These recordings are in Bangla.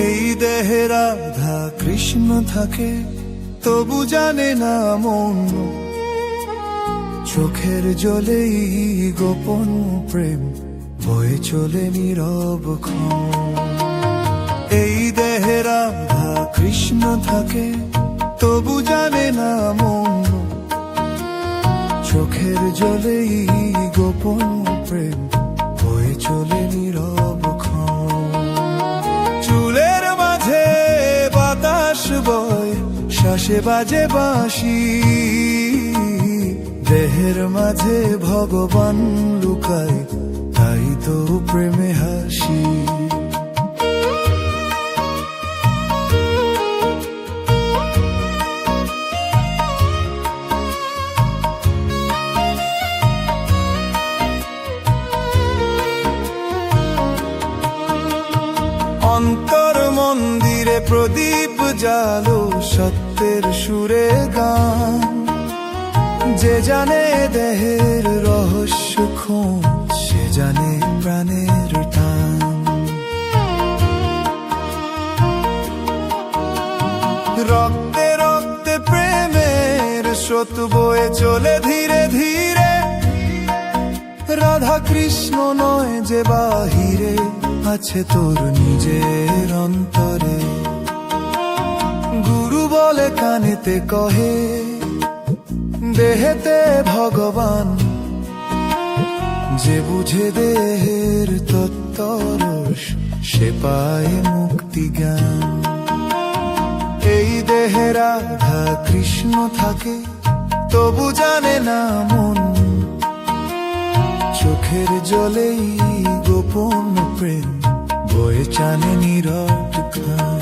এই দেহে রাধা কৃষ্ণ থাকে, তবু জানে না মন। চোখের জলেই গোপন প্রেম বয়ে চলে নীরব ক্ষণ। এই দেহে রাধা কৃষ্ণ থাকে, তবু জানে না মন। চোখের জলেই গোপন প্রেম বয়ে চলে নীরব ক্ষণ। চুলের মাঝে বাতাস বয়, শ্বাসে বাজে বাঁশি। দেহের মাঝে ভগবান লুকায়, তাই তো প্রেমে হাসি। অন্তর মন্দিরে প্রদীপ জালো, সত্যের সুরে গান। যে জানে দেহের রহস্য খোঁজ, সে জানে প্রাণের টান। রক্তে রক্তে প্রেমের স্রোত বয়ে চলে ধীরে ধীরে। রাধা কৃষ্ণ নয় যে বাহিরে, আছে তোর নিজের অন্তরে। গুরু বলে কানেতে কহে, দেহেতে ভগবান। যে বুঝে দেহের তত্ত্বরস, সে পায় মুক্তি জ্ঞান। এই দেহে রাধা কৃষ্ণ থাকে, তবু জানে না মন। চোখের জলেই গোপন প্রেম বয়ে চানে নীরব ক্ষণ।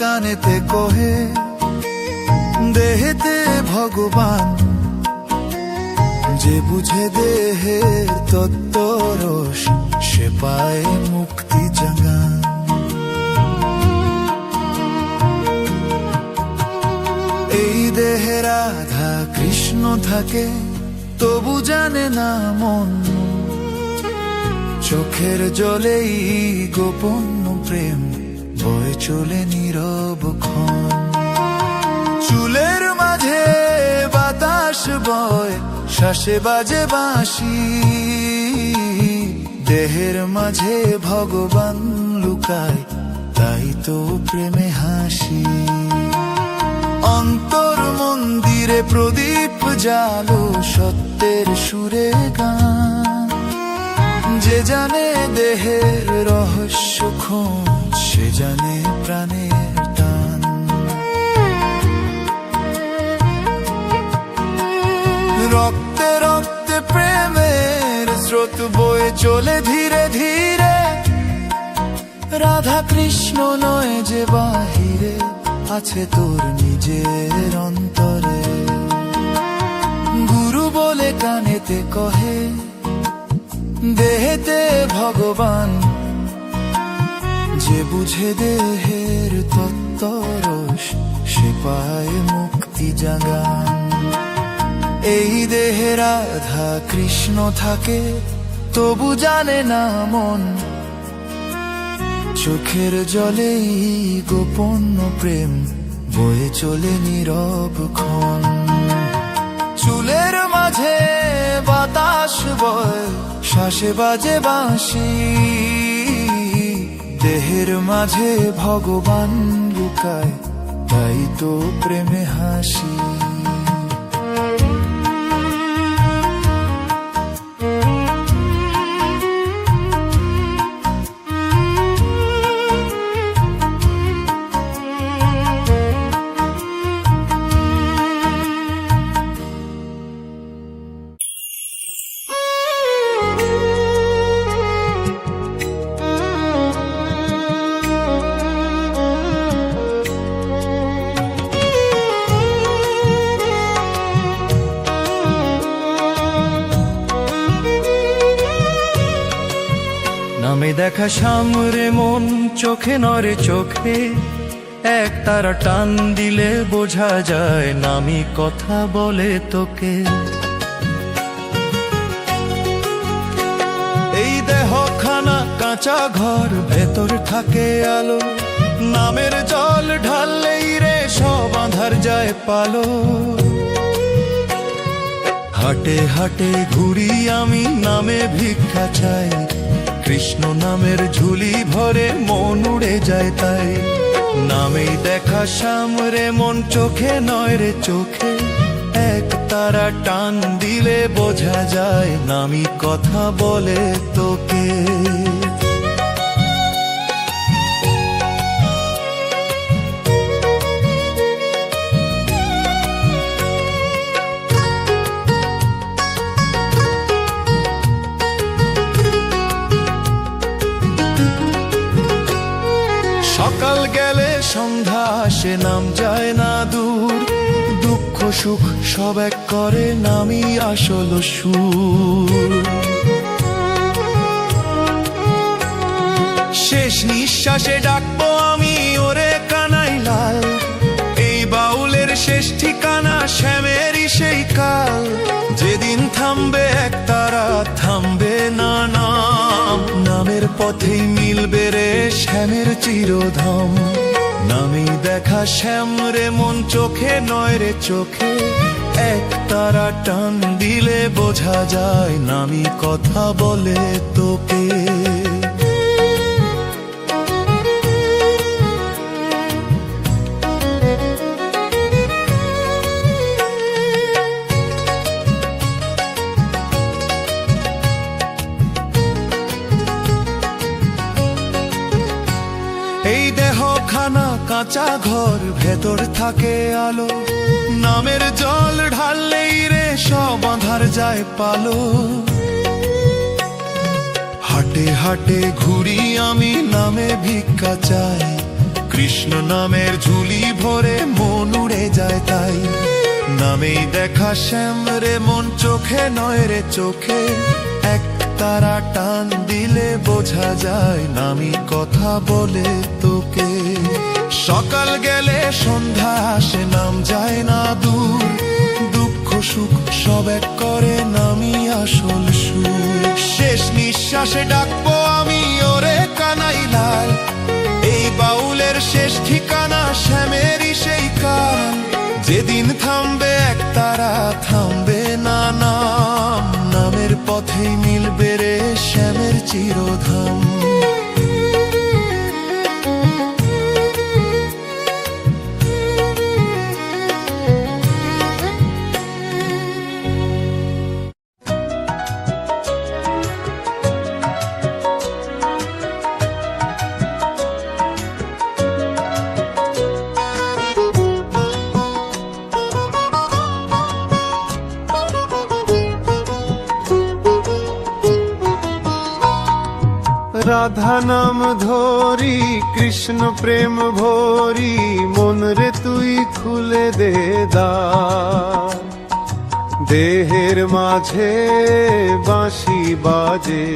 কানেতে কহে, দেহেতে ভগবান। যে বুঝে দেহের তত্ত্বরস, সে পায় মুক্তি জাগান। এই দেহে রাধা কৃষ্ণ থাকে, তবু জানে না মন। চোখের জলেই গোপন প্রেম বয়ে চলে নীরব ক্ষণ। চুলের মাঝে বাতাস বয়, শ্বাসে বাজে বাঁশি। দেহের মাঝে ভগবান লুকায়, তাই তো প্রেমে হাসি। অন্তর মন্দিরে প্রদীপ জালো, সত্যের সুরে গান। যে জানে দেহের রহস্য খোঁজ, সে জানে প্রাণের টান। রক্তে রক্তে প্রেমের স্রোত বয়ে চলে ধীরে ধীরে। রাধা কৃষ্ণ নয় যে বাহিরে, আছে তোর নিজের অন্তরে। গুরু বলে কানেতে কহে, দেহেতে ভগবান। যে বুঝে দেহের তত্ত্বরস, সে পায় মুক্তি জাগান। এই দেহে রাধা কৃষ্ণ থাকে, তবু জানে না মন। চোখের জলেই গোপন প্রেম বয়ে চলে নীরব ক্ষণ। চুলের মাঝে বাতাস বয়, শ্বাসে বাজে বাঁশি। দেহের মাঝে ভগবান লুকায়, তাই তো প্রেমে হাসি। দেখা সামরে মন চোখে নরে চোখে, এক তারা টান দিলে বোঝা যায় নামি কথা বলে তোকে। এই দেহখানা কাঁচা ঘর, ভেতর থাকে আলো, নামের জল ঢাললেই রে সব আঁধার যায় পালো। হাটে হাটে ঘুরি আমি নামে ভিক্ষা চাই, কৃষ্ণ নামের ঝুলি ভরে মন উড়ে যায় তাই। নামেই দেখা সামরে মন চোখে নয় রে চোখে, এক তারা টান দিলে বোঝা যায় নামি কথা বলে তোকে। সকাল গেলে সন্ধ্যা আসে নাম যায় না দূর, দুঃখ সুখ সব এক করে নামি আসল সুর। শেষ নিঃশ্বাসে ডাকবো আমি ওরে কানাই লাল, এই বাউলের শেষ ঠিকানা শ্যামেরই সেই কাল। যেদিন থামবে এক তারা থামবে না নাম, নামের পথেই মিলবে রে শ্যামের চিরধাম। নামেই দেখা শ্যাম রে মন চোখে নয় রে চোখে, এক তারা টান দিলে বোঝা যায় নামি কথা বলে তোকে। এই দেহখানা কাঁচা ঘর, ভেতর থাকে আলো, নামের জল ঢাললেই রে সব আঁধার যায় পালো। হাটে হাটে ঘুরি আমি নামে ভিক্ষা চাই, কৃষ্ণ নামের ঝুলি ভরে মন উড়ে যায় তাই। নামেই দেখা শ্যাম রে মন চোখে নয় রে চোখে, এক তারা টান দিলে বোঝা যায় নামি কথা বলে তোকে। সকাল গেলে সন্ধ্যা আসে নাম যায় না দূর, দুঃখ সুখ সব এক করে নামি আসল সুর। শেষ নিঃশ্বাসে ডাকবো আমি ওরে কানাই লাল, এই বাউলের শেষ ঠিকানা শ্যামেরই সেই কাল। যেদিন থামবে এক তারা থামবে না নাম, নামের পথেই মিলবে রে শ্যামের চিরধাম। রাধা নাম ধরি কৃষ্ণ প্রেম ভরি, মন রে তুই খুলে দে দ্বার। দেহের মাঝে বাঁশি বাজে,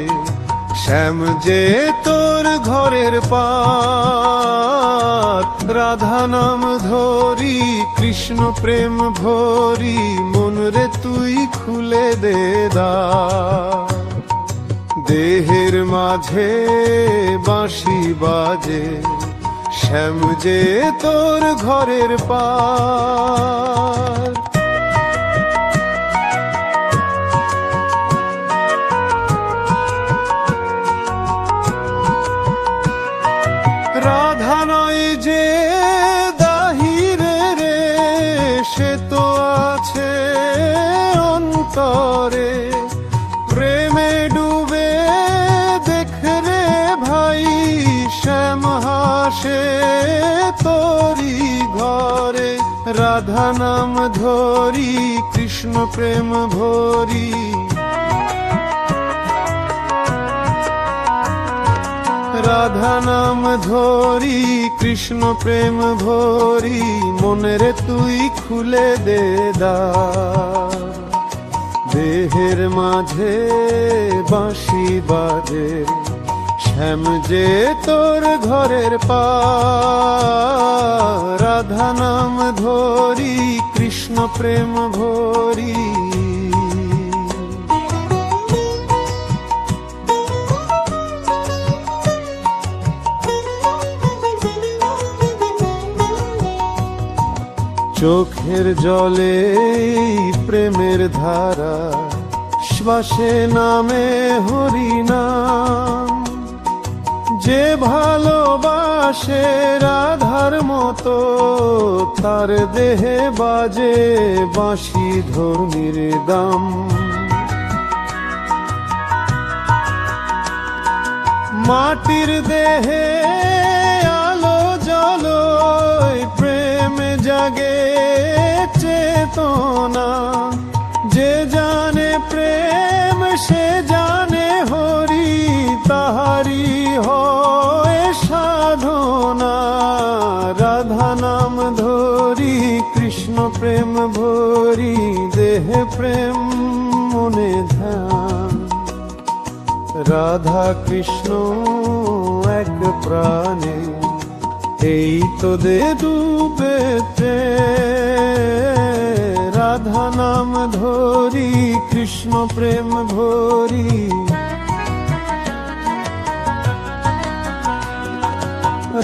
শ্যাম যে তোর ঘরের পার। রাধা নাম ধরি কৃষ্ণ প্রেম ভরি, মন রে তুই খুলে দে দ্বার। দেহের মাঝে বাঁশি বাজে, শ্যাম যে তোর ঘরের পার। রাধা নয় যে দাহিরে রে, সে তো আছে অন্তরে। প্রেমে ডুবে দেখরে ভাই, শ্যাম হাসে তোরি ঘরে। রাধা নাম ধরি কৃষ্ণ প্রেম ভরি, রাধা নাম ধরি কৃষ্ণ প্রেম ভরি, মনের তুই খুলে দে দ্বার। দেহের মাঝে বাঁশি বাজে, শ্যাম যে তোর ঘরের পার, রাধা নাম ধরি কৃষ্ণ প্রেম ভরি। চোখের জলে প্রেমের ধারা, শ্বাসে নামে হরি নাম। যে ভালোবাসে রাধার মতো, তার দেহে বাজে বাঁশি ধর্মীর দাম। মাটির দেহে আলো জ্বলয়, প্রেম জাগে চেতনা। যে জানে প্রেম সে জানে হরি, তাহারি হয় সাধনা। রাধা নাম ধরি কৃষ্ণ প্রেম ভরি, দেহে প্রেম মনে ধ্যান। রাধা কৃষ্ণ এক প্রাণে, এই তো দে ডুবেতে। রাধা নাম ধরি কৃষ্ণ প্রেম ভরি।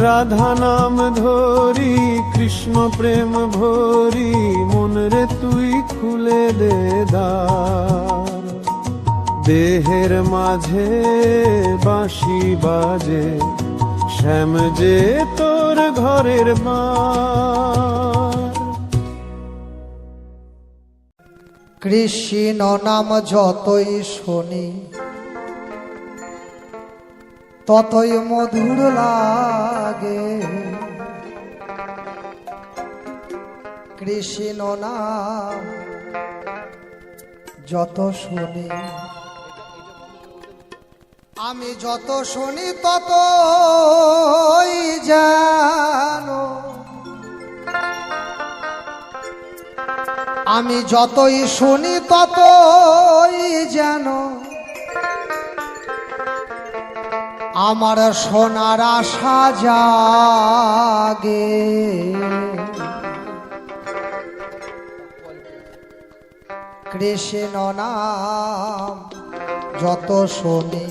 রাধা নাম ধরি কৃষ্ণ প্রেম ভরি, মন রে তুই খুলে দে দ্বার। দেহের মাঝে বাঁশি বাজে, শ্যাম যে তোর ঘরের মার। কৃষ্ণ নাম যতই শুনি ততই মধুর লাগে। কৃষ্ণ নাম যত শুনি, আমি যত শুনি ততই জানো। আমি যতই শুনি ততই জানো, আমার শোনার আশা জাগে। কৃষ্ণ নাম যত শুনি,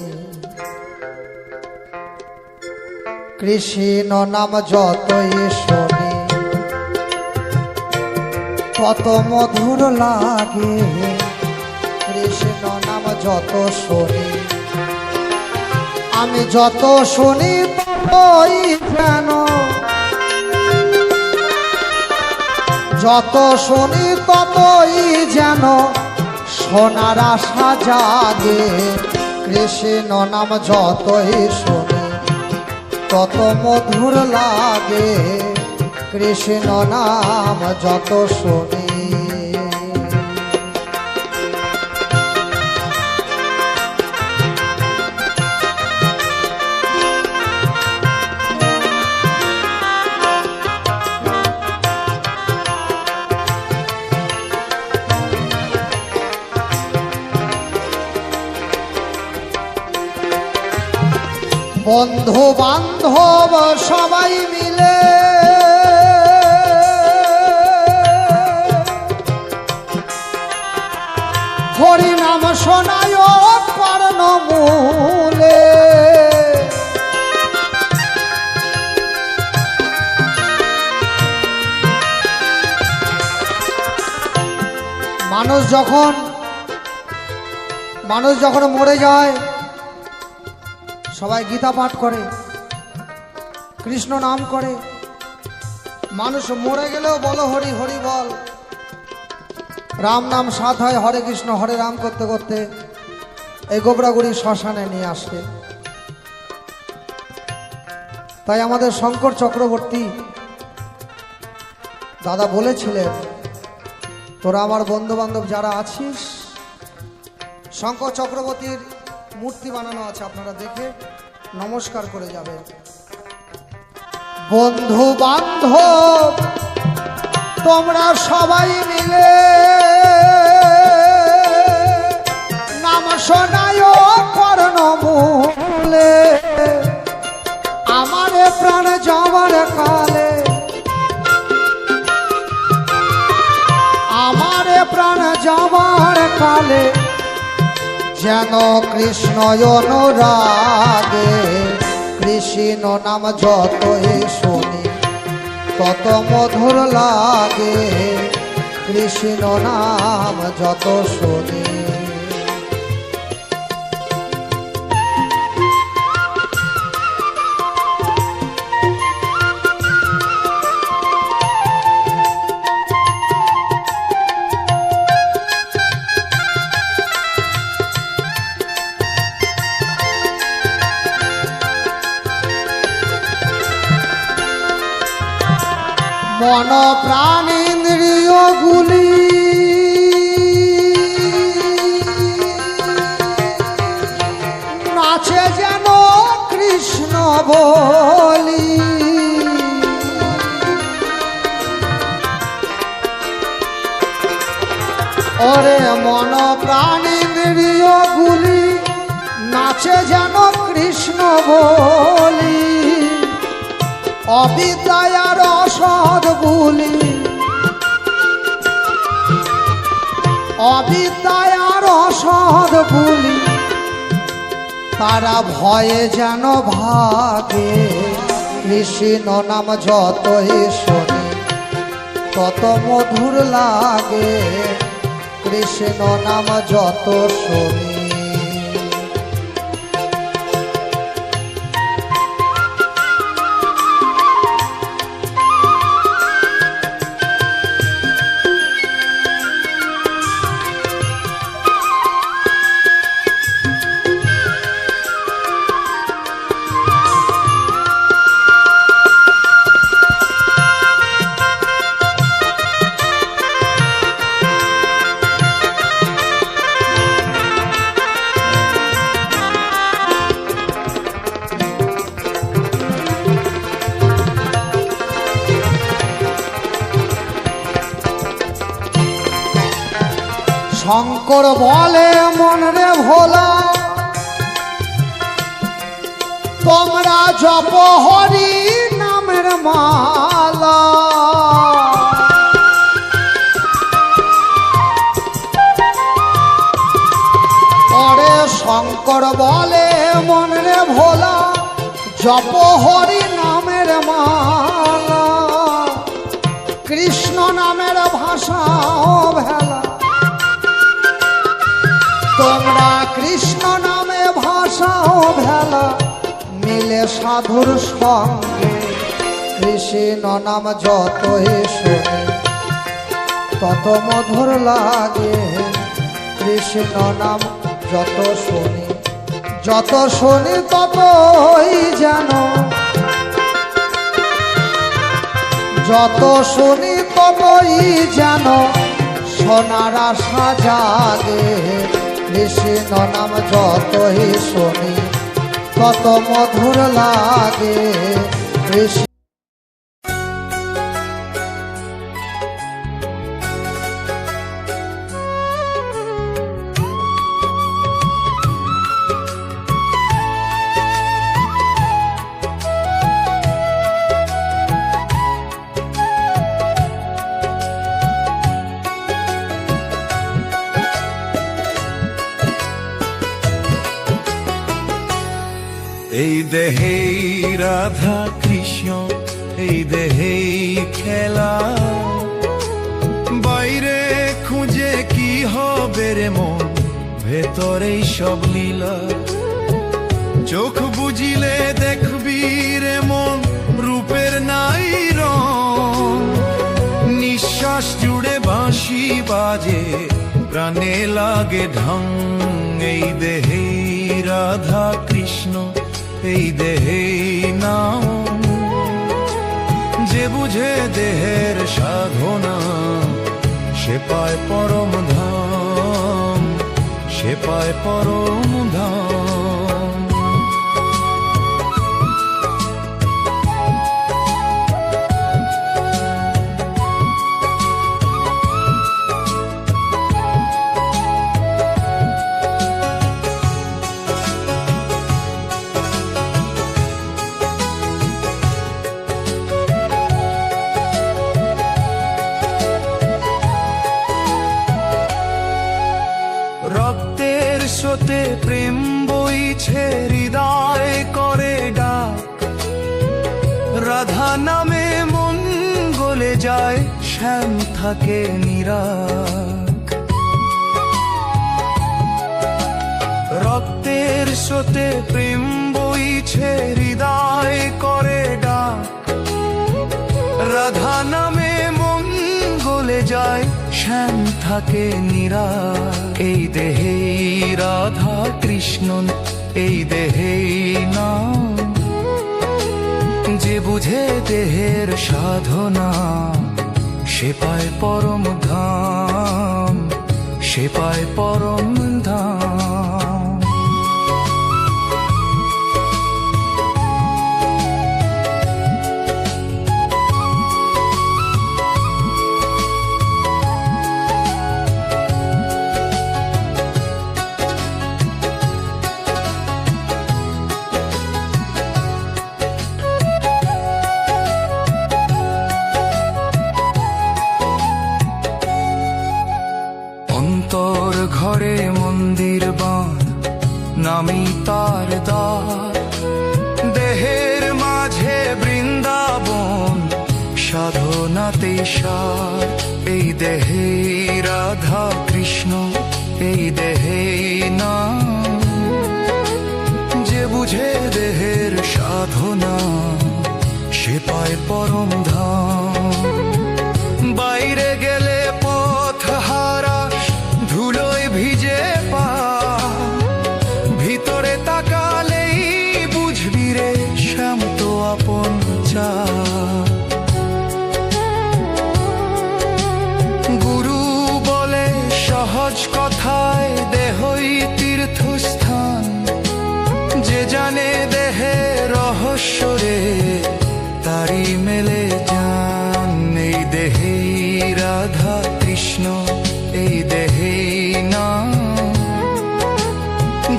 কৃষ্ণ নাম যতই শুনি তত মধুর লাগে। কৃষ্ণ নাম যত শুনি, আমি যত শুনি ততই যেন। যত শুনি ততই যেন শোনার আশা জাগে। কৃষ্ণ নাম যতই শুনি তত মধুর লাগে। কৃষ্ণ নাম যত শুনি। বন্ধু বান্ধব সবাই মিলে হরি নাম শোনায় কর্ণমূলে। মানুষ যখন মরে যায় সবাই গীতা পাঠ করে, কৃষ্ণ নাম করে। মানুষ মরে গেলেও বলো হরি হরি বল। রাম নাম সাথ হয় হরে কৃষ্ণ হরে রাম করতে করতে এই গোবরাগুড়ি শ্মশানে নিয়ে আসে। তাই আমাদের শঙ্কর চক্রবর্তী দাদা বলেছিলেন, তোরা আমার বন্ধু বান্ধব যারা আছিস, শঙ্কর চক্রবর্তীর মূর্তি বানানো আছে, আপনারা দেখে নমস্কার করে যাবেন। বন্ধু বান্ধব তোমরা সবাই মিলে নাম শোনায় কর্ণমূলে। প্রাণ যাওয়ার কালে, আমারে প্রাণ যাওয়ার কালে যেন কৃষ্ণ অনুরাগে, কৃষ্ণ নাম যতই শুনি তত মধুর লাগে, কৃষ্ণ নাম যত শুনি। মন প্রাণ ইন্দ্রিয়গুলি নাচে যেন কৃষ্ণ বলি, ওরে মন প্রাণ ইন্দ্রিয়গুলি নাচে যেন কৃষ্ণ বলি, অবিদ্যার অসৎ বলি, অবিদ্যার অসৎ বলি, তারা ভয়ে যেন ভাগে, কৃষ্ণ নাম যতই শুনি তত মধুর লাগে, কৃষ্ণ নাম যত শুনি। শঙ্কর বলে মন রে ভোলা, তোমরা জপ হরি নামের মালা, পরে শঙ্কর বলে মন রে ভোলা, জপ হরি নামের মালা, কৃষ্ণ নামের ভাষা ভেলা, তোমরা কৃষ্ণ নামে ভাষাও ভেলা, মিলে সাধুর সঙ্গে, কৃষ্ণ নাম যতই শুনি তত মধুর লাগে, কৃষ্ণ নাম যত শুনি, যত শুনি ততই যেন, যত শুনি ততই যেন সোনার আশা জাগে, কৃষ্ণ নাম যতই শুনি তত মধুর লাগে, কৃষ্ণ। এই দেহেই রাধা কৃষ্ণ, এই দেহেই খেলা, বাইরে খুঁজে কি হবে রে মন, ভেতরেই সব লীলা। চোখ বুঝিলে দেখবি রে মন, রূপের নাই রং, নিঃশ্বাস জুড়ে বাঁশি বাজে, প্রাণে লাগে ঢং। এই দেহেই রাধা কৃষ্ণ, এই দেহেই নাম, যে বুঝে দেহের সাধনা, সে পায় পরম ধাম, সে পায় পরম ধাম। রাধা নামে মন গলে যায়, শ্যাম থাকে নিরাগ। রক্তের স্রোতে প্রেম বইছে, হৃদয় করে ডাক। রাধা নামে মন গলে যায়, শ্যাম থাকে নিরাগ। এই দেহে রাধা কৃষ্ণ, এই দেহে নাম। যে বুঝে দেহের সাধনা, সে পায় পরম ধাম, সে পায় পরম ধাম। অন্তর ঘরে মন্দির বাঁধ, নামি তার দ্বার। দেহের মাঝে বৃন্দাবন, সাধনাতে সার। এই দেহে রাধা কৃষ্ণ, এই দেহে নাম। যে বুঝে দেহের সাধনা, সে পায় পরম ধাম। বাইরে গেলে পথ হারা, ধুলোয় ভিজে পা। ভিতরে তাকালেই বুঝবি রে, শ্যাম তো আপন চা। গুরু বলে সহজ কথায়, দেহই তীর্থস্থান। যে জানে দেহে রহস্য রে, তারি মেলে জান। এই দেহে রাধা কৃষ্ণ, এই দেহে নাম।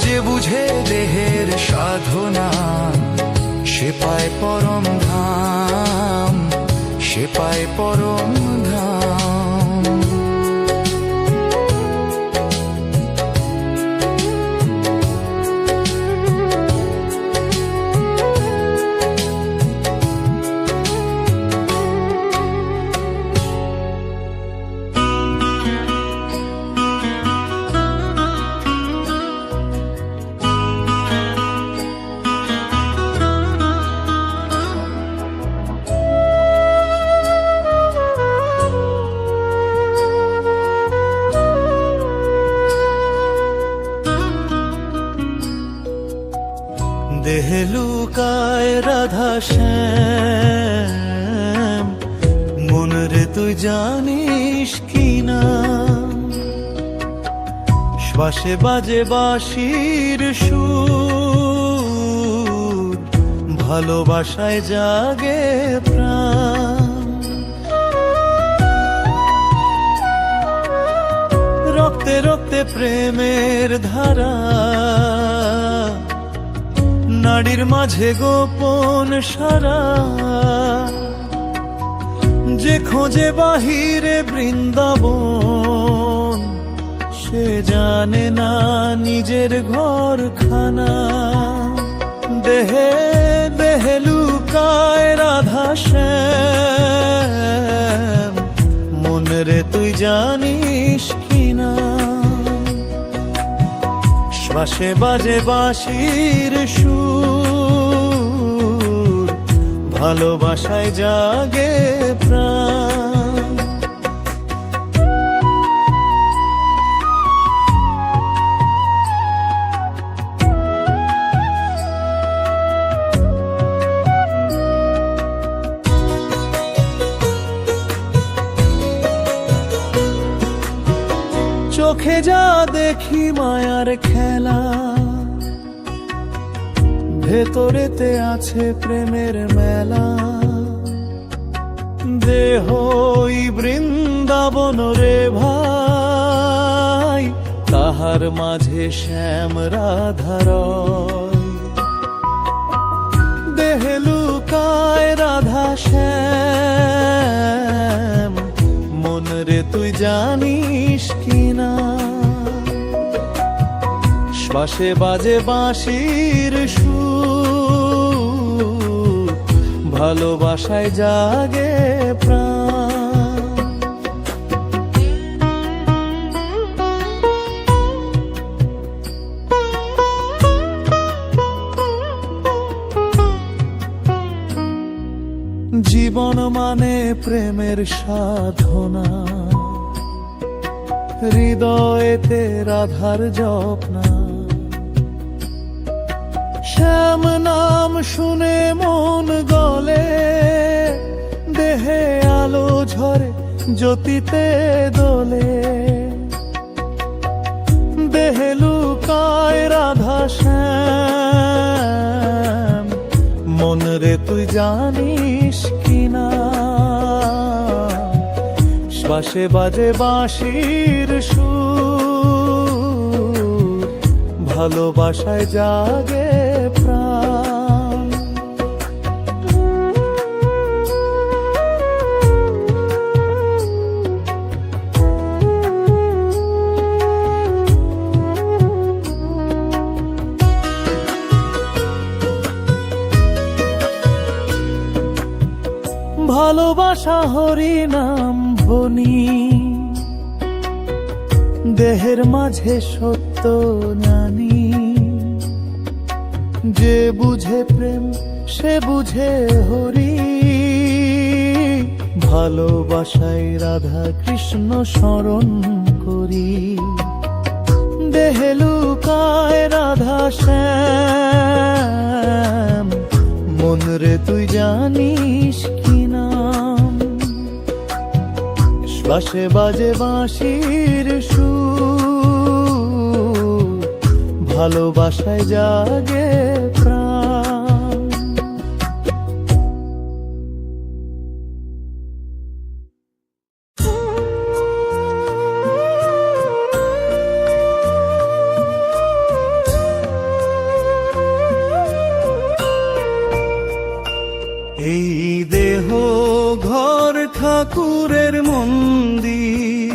যে বুঝে দেহের সাধনা, সে পায় পরম ধাম, সে পায় পরম ধাম। দেহে লুকায় রাধা শ্যাম, মন রে তুই জানিস কিনা। শ্বাসে বাজে বাঁশির সুর, ভালোবাসায় জাগে প্রাণ। রক্তে রক্তে প্রেমের ধারা, নাড়ির মাঝে গোপন সারা। যে খোঁজে বাহিরে বৃন্দাবন, সে জানে না নিজের ঘর খানা। দেহে দেহে লুকায় রাধা শ্যাম, মন রে তুই জানিস কিনা। শ্বাসে বাজে বাঁশির সুর, ভালোবাসায় জাগে প্রাণ। চোখে যা দেখি মায়ার খেলা, ভেতরেতে আছে প্রেমের মেলা। দেহই বৃন্দাবন রে ভাই, তাহার মাঝে শ্যাম রাধার। দেহে লুকায় রাধা শ্যাম, মন রে তুই জানিস কিনা। শ্বাসে বাজে বাঁশির সুর, ভালোবাসায় জাগে প্রাণ। জীবন মানে প্রেমের সাধনা, হৃদয়েতে রাধার জপনা। শ্যাম নাম শুনে মন গলে, দেহে আলো ঝরে জ্যোতিতে দোলে। দেহে লুকায় রাধা শ্যাম, মন রে তুই জানিস কিনা। শ্বাসে বাজে বাঁশির সুর, ভালোবাসায় জাগে প্রাণ। ভালোবাসা হরি নাম বনি, দেহের মাঝে সত্য জানি। যে বুঝে প্রেম সে বুঝে হরি, ভালোবাসায় রাধা কৃষ্ণ স্মরণ করি। দেহে লুকায় রাধা শ্যাম, মন রে তুই জানিস কি নাম। শ্বাসে বাজে বাঁশির সুর, ভালোবাসায় জাগে প্রাণ। এই দেহ ঘর ঠাকুরের মন্দির,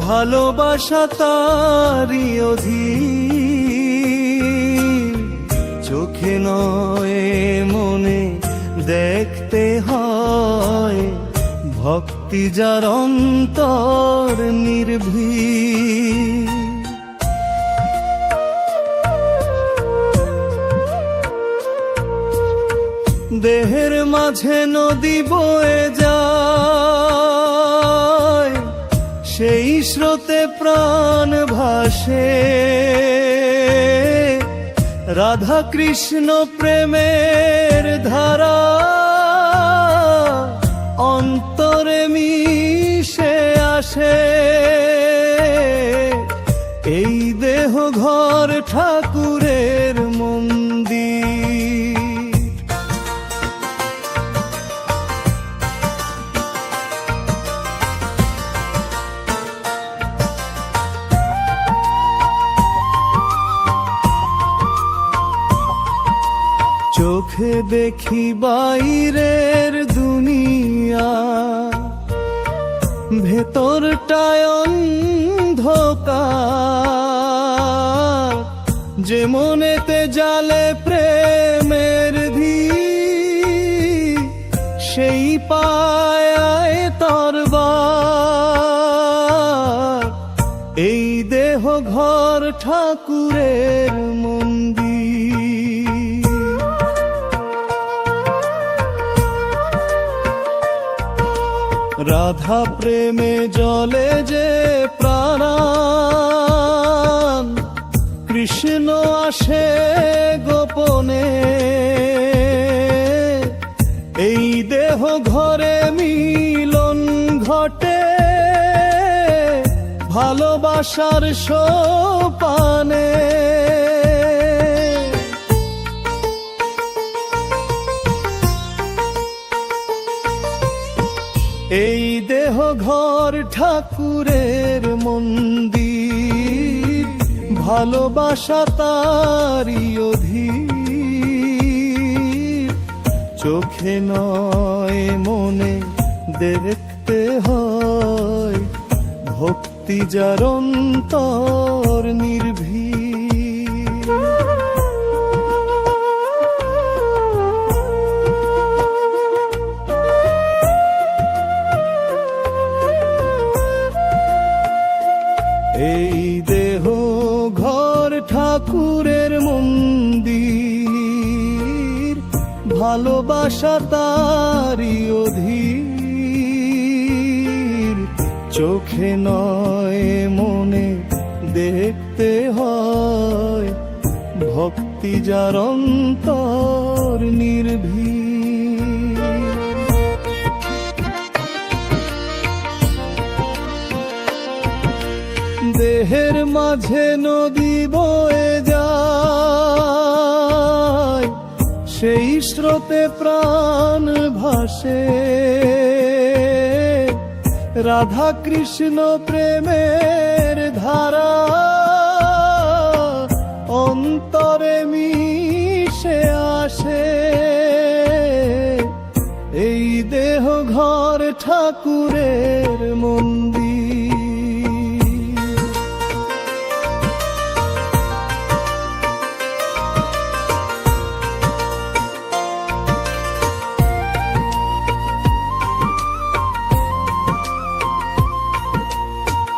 ভালোবাসা তারি অধীর। চোখে নয় মনে দেখতে হয়, ভক্তি যার অন্তর নির্ভীক। দেহের মাঝে নদী বয়ে যায়, সেই স্রোতে প্রাণ ভাসে। রাধা কৃষ্ণ প্রেমের ধারা, অন্তরে মিশে আসে। এই দেহ ঘর ঠাকুরের মন্দির। চোখে দেখি বাইরের দুনিয়া, ভেতরটায় অন্ধকার। যে মনেতে জালে প্রেমের ধীর, সেই পায় তরবার। এই দেহ ঘর ঠাকুরের মন্দির। রাধা প্রেমে জলে যে প্রাণ, কৃষ্ণ আসে গোপনে। এই দেহ ঘরে মিলন ঘটে, ভালোবাসার সোপানে। এই দেহ ঘর ঠাকুরের মন্দির, ভালোবাসা তারি অধীর। চোখে নয় মনে দেখতে হয়, ভক্তি যার অন্তর নির্ভীক। ভালোবাসা তারি অধীর, চোখে নয় মনে দেখতে হয়, ভক্তি যার অন্তর নির্ভীর। দেহের মাঝে নদী বয়ে যায়, সেই স্রোতে প্রাণ ভাসে, রাধা কৃষ্ণ প্রেমের ধারা অন্তরে মিশে আসে। এই দেহ ঘর ঠাকুরের মন্দির।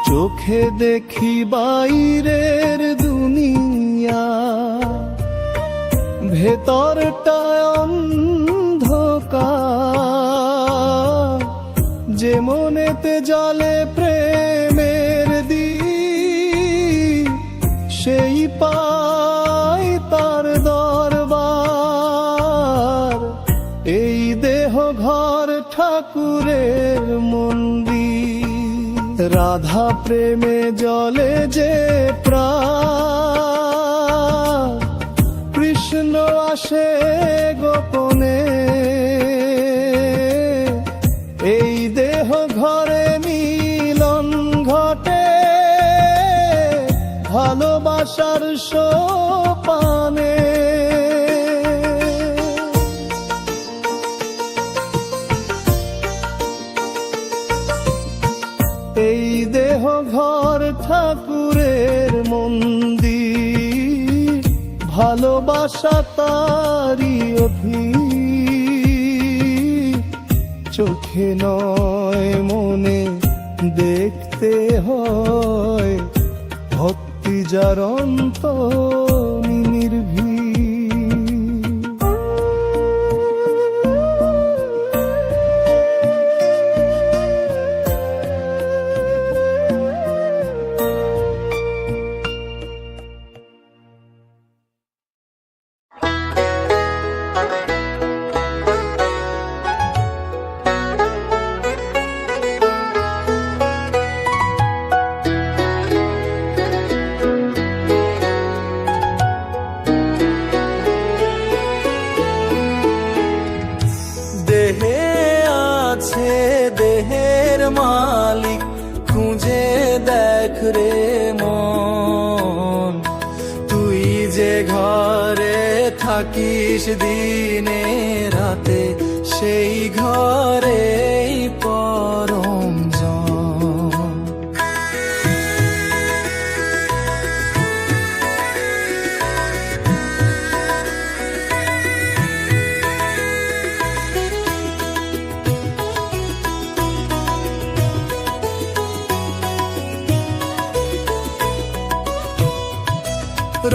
চোখে দেখি বাইরের দুনিয়া, ভেতরটা অন্ধকার, যে মনেতে জলে প্রেমের দ্বীপ, সেই পায় তার দরবার। এই দেহ ঘর ঠাকুরের মন্দির। রাধা প্রেমে জলে যে প্রাণ, কৃষ্ণ আসে গোপনে। এই দেহ ঘরে মিলন ঘটে, ভালোবাসার সোপানে। এই দেহ ঘর ঠাকুরের মন্দির, ভালোবাসা তারি অধীর, চোখে নয় মনে দেখতে হয়, ভক্তি যার অন্তর নির্ভীর। দেহে আছে দেহের মালিক, খুঁজে দেখ রে মন। তুই যে ঘরে থাকিস দিনে রাতে, সেই ঘরেই পরম জন।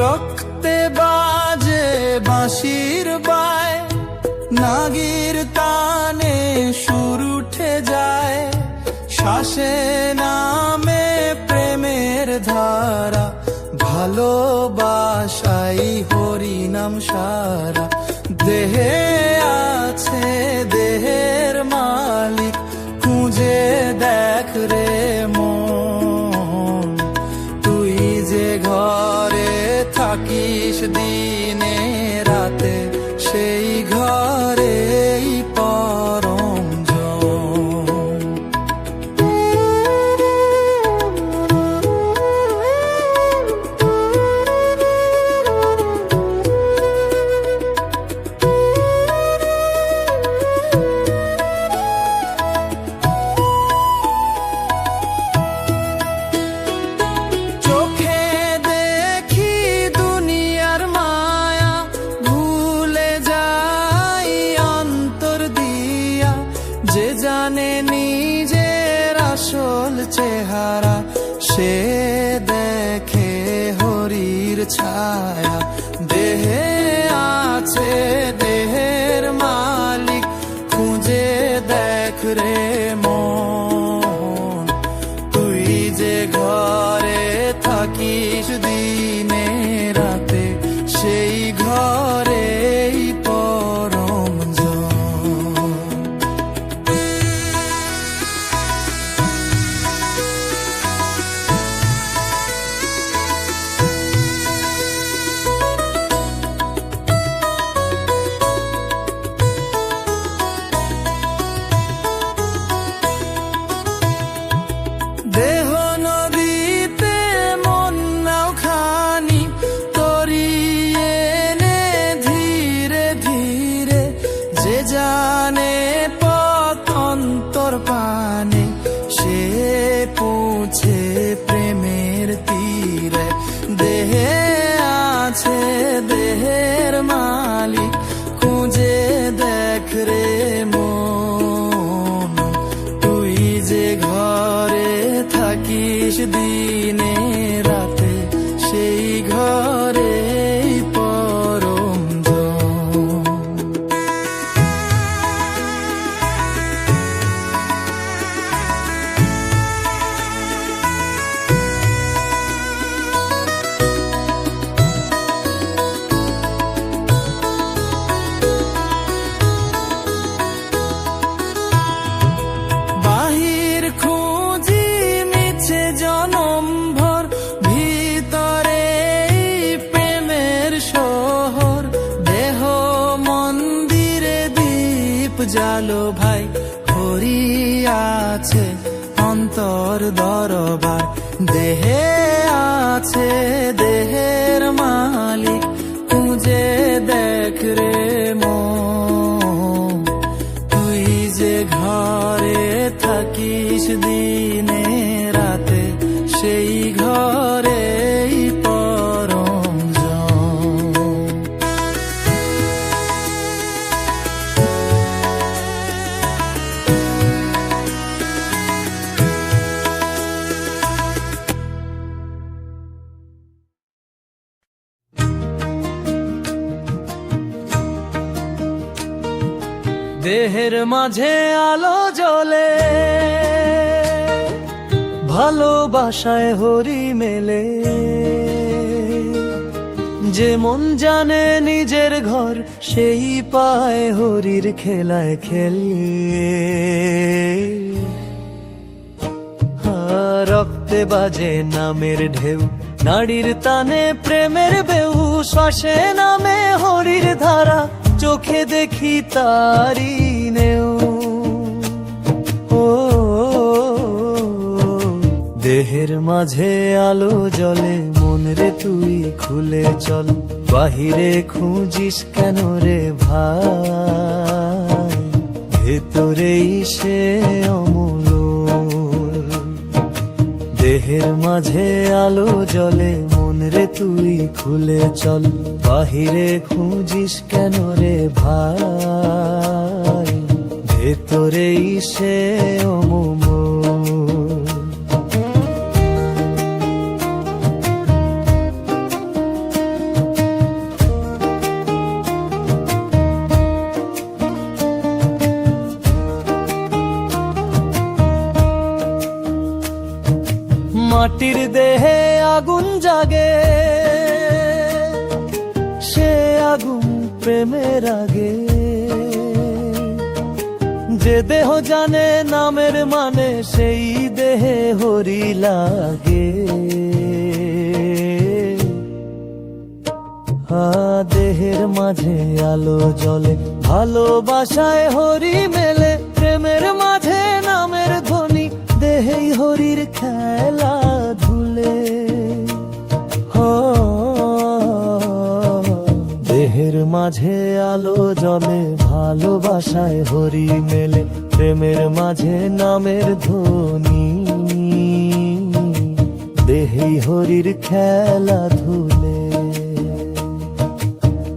রক্তে বাজে বাঁশির বায়, নাগির তানে সুর উঠে যায়, শ্বাসে নামে প্রেমের ধারা, ভালোবাসাই হরি নাম সারা। দেহে আছে দেহের মালিক, খুঁজে দেখ রে মন। তুই যে ঘরে থাকিস দিনে রাতে, সেই ঘরেই পরম জন। চোখে দেখি দুনিয়ার মায়া, ভুলে যাই অন্তর দিয়া। যে জানে নিজের আসল চেহারা, সে দেখে হরির ছায়া। দেহে আছে দেহের রে মন, তুই যে ঘরে থাকিস দিনে রাতে, সেই ঘরেই পরম জন। দেহ নদীতে মন নাও খানি তরিয়ে নে ধীরে ধীরে, যে জানে পথ অন্তর পানে, সে পৌঁছে প্রেমের তীরে। দেহে আছে দেহের মালিক, খুঁজে দেখ রে মন, তুই যে ঘরে থাকিস দিনে রাতে, সেই ঘরেই পরম জন। বাহির খুঁজি মিছে জনম ভর, ভিতরে প্রেমের শহর। দেহ মন্দিরে দীপ জালো ভাই, হরি আছে অন্তর দরবার। দেহে আছে দেহের মালিক, খুঁজে দেখ রে মন, তুই যে ঘরে থাকিস দিনে রাতে, সেই ঘরেই পরম জন। দেহের মাঝে আলো জ্বলে, ভালোবাসায় হরি মেলে, যে মন জানে নিজের ঘর, সেই পায় হরির খেলায় খেলে। রক্তে বাজে নামের ঢেউ, নাড়ির টানে প্রেমের বেউ, শ্বাসে নামে হরির ধারা, চোখে দেখি তারি নেও। ও দেহের মাঝে আলো জ্বলে, মন রে তুই খুলে চল, বাহিরে খুঁজিস কেন রে ভাই, ভেতরেই সে অমূল্য। দেহের মাঝে আলো জ্বলে, মন রে তুই খুলে চল, বাহিরে খুঁজিস কেন রে ভাই, ভেতরেই সে অমূল্য। মাটির দেহে আগুন জাগে, সে আগুন প্রেমের আগে, যে দেহ জানে নামের মানে, সেই দেহে হরি লাগে। দেহের মাঝে আলো জ্বলে, ভালোবাসায় হরি মেলে, প্রেমের মাঝে নামের ধ্বনি, দেহেই হরির খেলা ধুলে। দেহের মাঝে আলো জ্বলে, ভালোবাসায় হরি মেলে, প্রেমের মাঝে নামের ধ্বনি, দেহেই হরির খেলা ধুলে।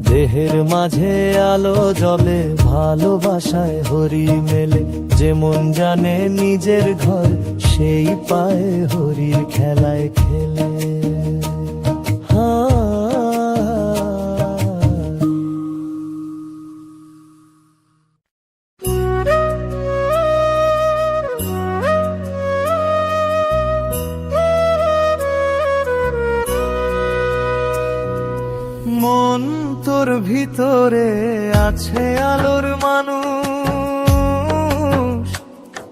দেহের মাঝে আলো জ্বলে, ভালোবাসায় হরি মেলে, যে মন জানে নিজের ঘর, সেই পায় হরির খেলায় খেলে। আছে আলোর মানুষ,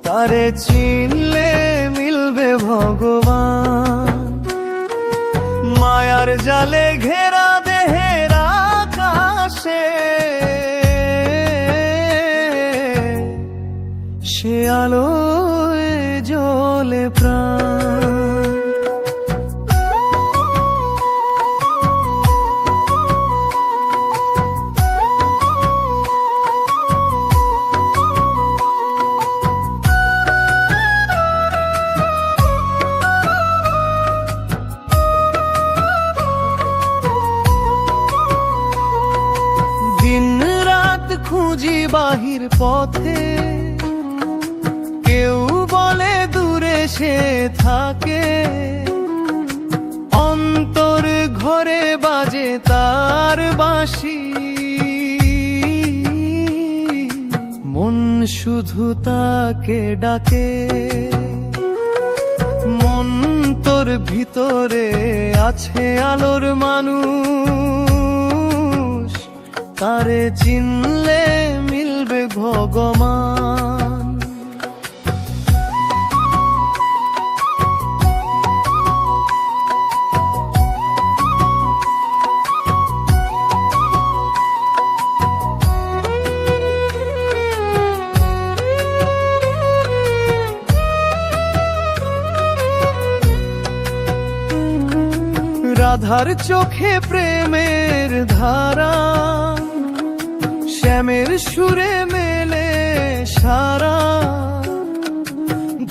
তারে চিনলে মিলবে ভগবান। মায়ার জালে ঘেরা দেহের আকাশে সে আলোয় জ্বলে প্রাণ। দিন রাত খুঁজি বাহির পথে, কেউ বলে দূরে সে থাকে, অন্তর ঘরে বাজে তার বাঁশি, মন শুধু তাকে ডাকে। মন তোর ভিতরে আছে আলোর মানুষ, তারে চিনলে মিলবে ভগবান। রাধার চোখে প্রেমের ধারা, শ্যামের সুরে মেলে সারা,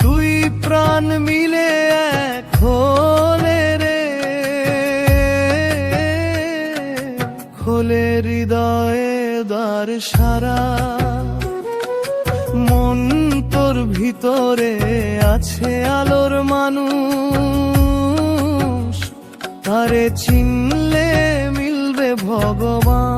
দুই প্রাণ মিলে এক হলে রে, খোলে হৃদয়ে দ্বার সারা। মন তোর ভিতরে আছে আলোর মানুষ, তারে চিনলে মিলবে ভগবান।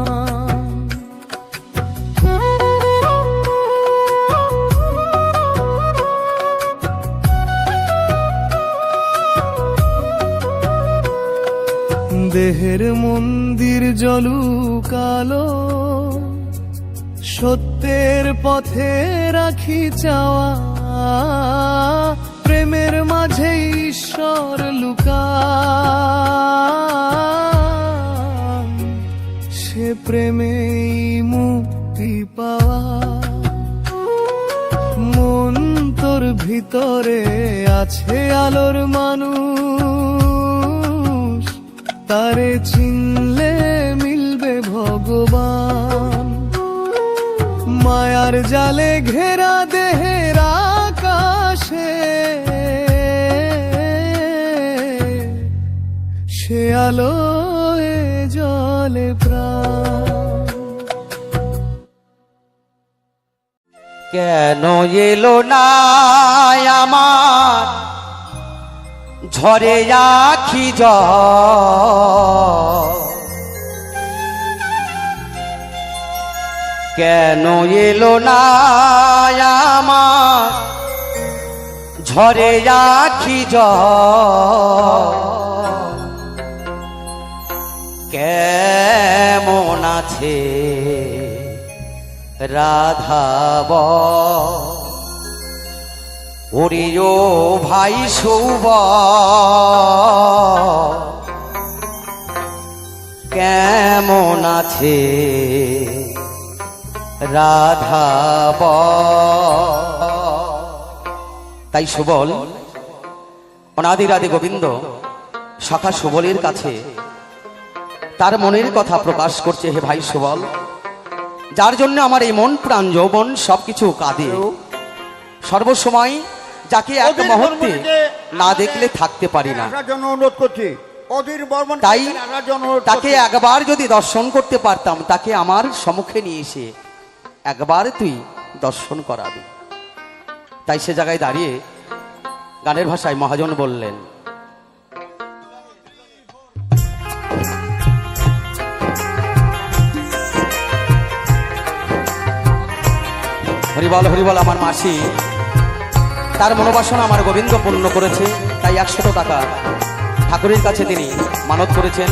দেহের মন্দির জলুকালো, সত্যের পথে রাখি চাওয়া, প্রেমের মাঝে ঈশ্বর লুকা, সে প্রেমেই মুক্তি পাওয়া। মন তোর ভিতরে আছে আলোর মানুষ, তারে চিনলে মিলবে ভগবান। মায়ার জালে ঘেরা দেহের আকাশে সে আলোয় জ্বলে প্রাণ। কেন এলো না আমার ঝরে আখি জল, কেন এলো না আমার ঝরে আখি জল, কেমন আছে রাধাব ওরে ও ভাই সৌব, কেমন আছে রাধাব। তাই সুবল অনাদি রাধে গোবিন্দ সখা সুবলের কাছে তার মনের কথা প্রকাশ করছে। হে ভাই সুবল, যার জন্য আমার এই মন প্রাণ যৌবন সবকিছু কাঁদে, সর্বসময় যাকে এক মুহূর্তে না দেখলে থাকতে পারি না, তাই তাকে একবার যদি দর্শন করতে পারতাম, তাকে আমার সম্মুখে নিয়ে এসে একবার তুই দর্শন করাবি। তাই সে জায়গায় দাঁড়িয়ে গানের ভাষায় মহাজন বললেন, হরিবল হরিবল। আমার মাসি তার মনোবাসনা আমার গোবিন্দ পূর্ণ করেছে, তাই 100 টাকা ঠাকুরের কাছে তিনি মানত করেছেন।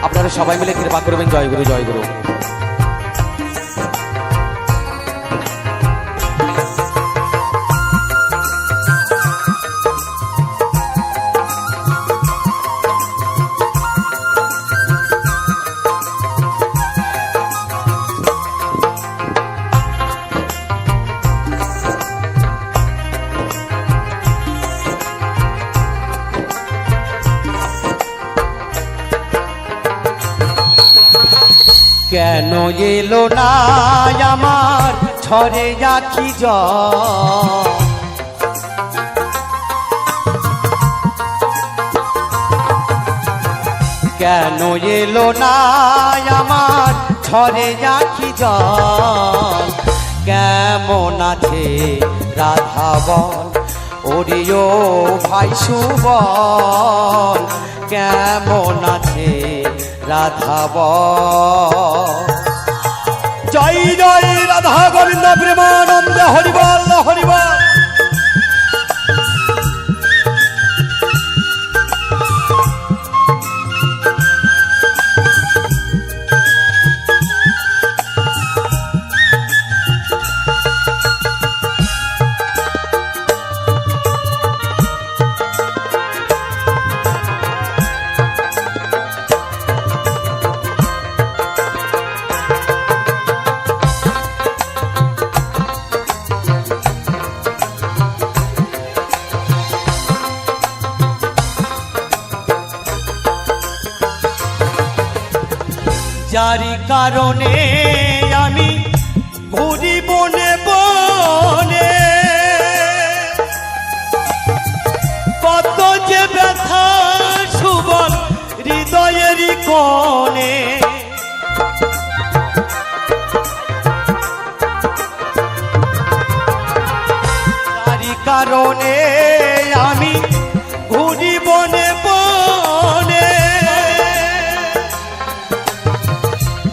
আপনারা সবাই মিলে কৃপা করবেন। জয় গুরু, জয় গুরু। কেন এলো না আমার ঝরে আখি জল, কেন এলো না আমার ঝরে আখি জল, কেমন আছে রাধা বল ওরিও ভাই সুবল, কেমন আছে রাধা বল। জয় জয় রাধা গোবিন্দ প্রেমানন্দ হরিবল হরিবল। যারি কারণে আমি ঘুরি বনে বনে, কত যে ব্যথা সুবল হৃদয়েরই কোণে, যারি কারণে আমি ঘুরি বনে বনে,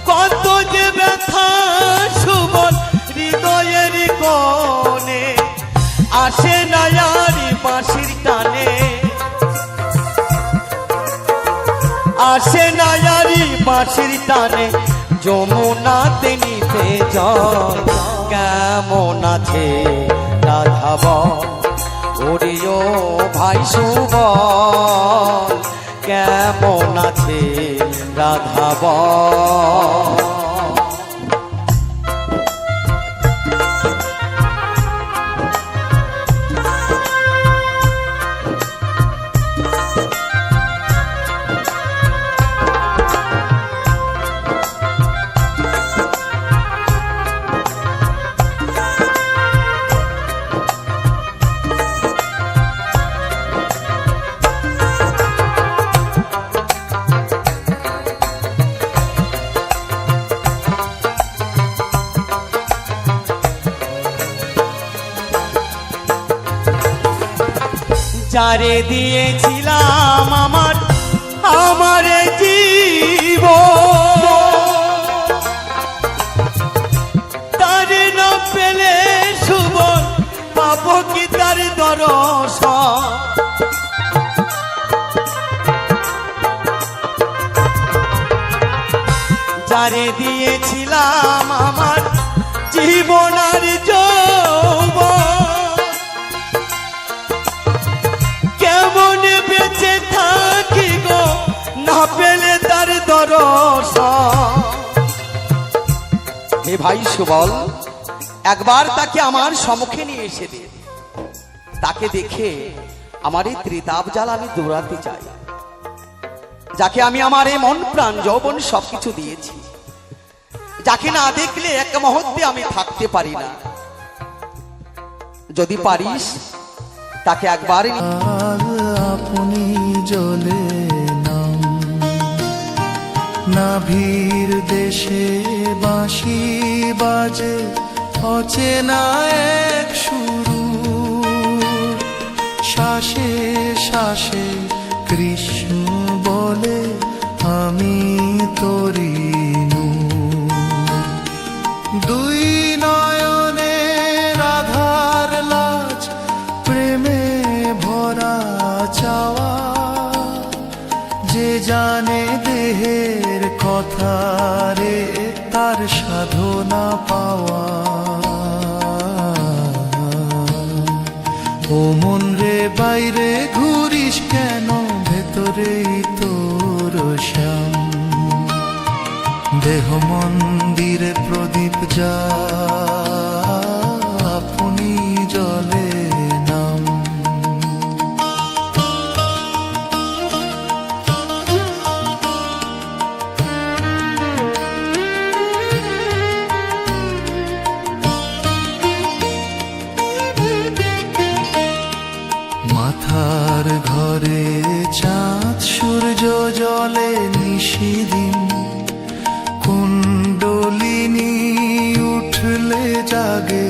কত যে ব্যথা সুবল হৃদয়ের কোণে, আসে না আরি বাঁশির টানে, আসে না আরি বাঁশির টানে, যমুনাতে নিতে জল, কেমন আছে রাধা বল ওরিও ভাই সুবল, কেমন আছে রাধা বল। যারে দিয়েছিলাম আমার আমার জীবন, তারে না পেলে সুবল পাবো কি তার দর্শন, যারে দিয়েছিলাম আমার জীবন আর যৌবন, কেমন বেঁচে থাকি গো না পেলে তার দর্শন। হে ভাই সুবল, একবার তাকে আমার সম্মুখে নিয়ে এসে দে, তাকে দেখে আমার এই ত্রিতাপ জাল আমি দৌড়াতে চাই, যাকে আমি আমার এই মন প্রাণ যৌবন সবকিছু দিয়েছি, যাকে না দেখলে এক মুহূর্তে আমি থাকতে পারি না। যদি পারিস তাকে একবার আপনি জ্বলে নাম, নাভির দেশে বাঁশি বাজে অচেনা এক শুরু, শ্বাসে শ্বাসে কৃষ্ণ বলে আমি তোরি নূর, দুই নয়নে রাধার লাজ প্রেমে ভরা চাওয়া, যে জানে দেহের কথা রে তার সাধনা পাওয়া। ও মন রে বাইরে ঘুরিস কেন, ভেতরেই তোর শ্যাম, দেহ মন্দিরে প্রদীপ যা আপনি জ্বলে নাম। উঠলে জাগে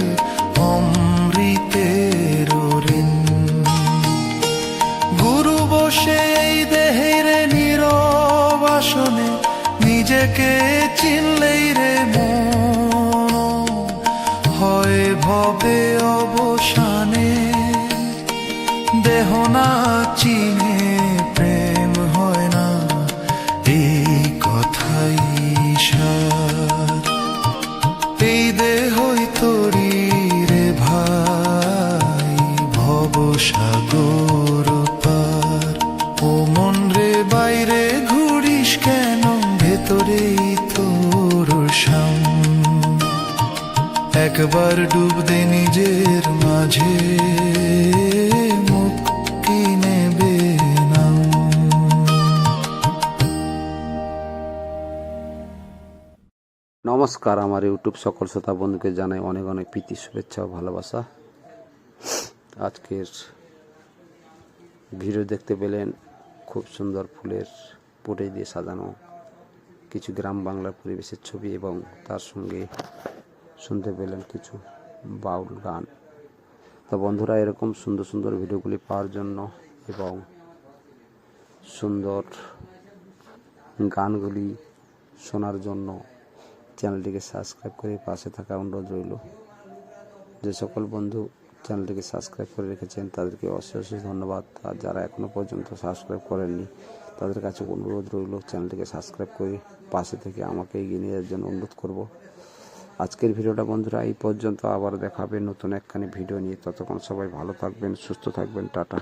অমৃতের ঋণ। গুরু বসে এই দেহের নীরব আসনে নিজেকে চিনলেই রে মন হয় ভবে অবসানে। দেহ না চিনে প্রেম হয় না, এই কথাই সার। এই দেহই তোরি রে ভাই ভবসাগর পার। ও মন রে বাইরে ঘুরিস কেন, ভেতরেই তোর শাম। একবার ডুব দে নিজের মাঝে, মুক্তি নেবে নাম। নমস্কার, আমার ইউটিউব সকল শ্রোতা বন্ধুকে জানাই অনেক অনেক প্রীতি, শুভেচ্ছা ও ভালোবাসা। আজকের ভিডিও দেখতে পেলেন খুব সুন্দর ফুলের পটে দিয়ে সাজানো কিছু গ্রাম বাংলার পরিবেশের ছবি এবং তার সঙ্গে শুনতে পেলেন কিছু বাউল গান। তো বন্ধুরা, এরকম সুন্দর সুন্দর ভিডিওগুলি পাওয়ার জন্য এবং সুন্দর গানগুলি শোনার জন্য চ্যানেলটিকে সাবস্ক্রাইব করে পাশে থাকা অনুরোধ রইল। যে সকল বন্ধু চ্যানেলটিকে সাবস্ক্রাইব করে রেখেছেন তাদেরকে অশেষ অশেষ ধন্যবাদ। আর যারা এখনও পর্যন্ত সাবস্ক্রাইব করেননি তাদের কাছে অনুরোধ রইল চ্যানেলটিকে সাবস্ক্রাইব করে পাশে থেকে আমাকে এগিয়ে নিয়ে যাওয়ার জন্য অনুরোধ করব। আজকের ভিডিওটা বন্ধুরা এই পর্যন্ত, আবার দেখা হবে নতুন একখানি ভিডিও নিয়ে। ততক্ষণ সবাই ভালো থাকবেন, সুস্থ থাকবেন, টাটা।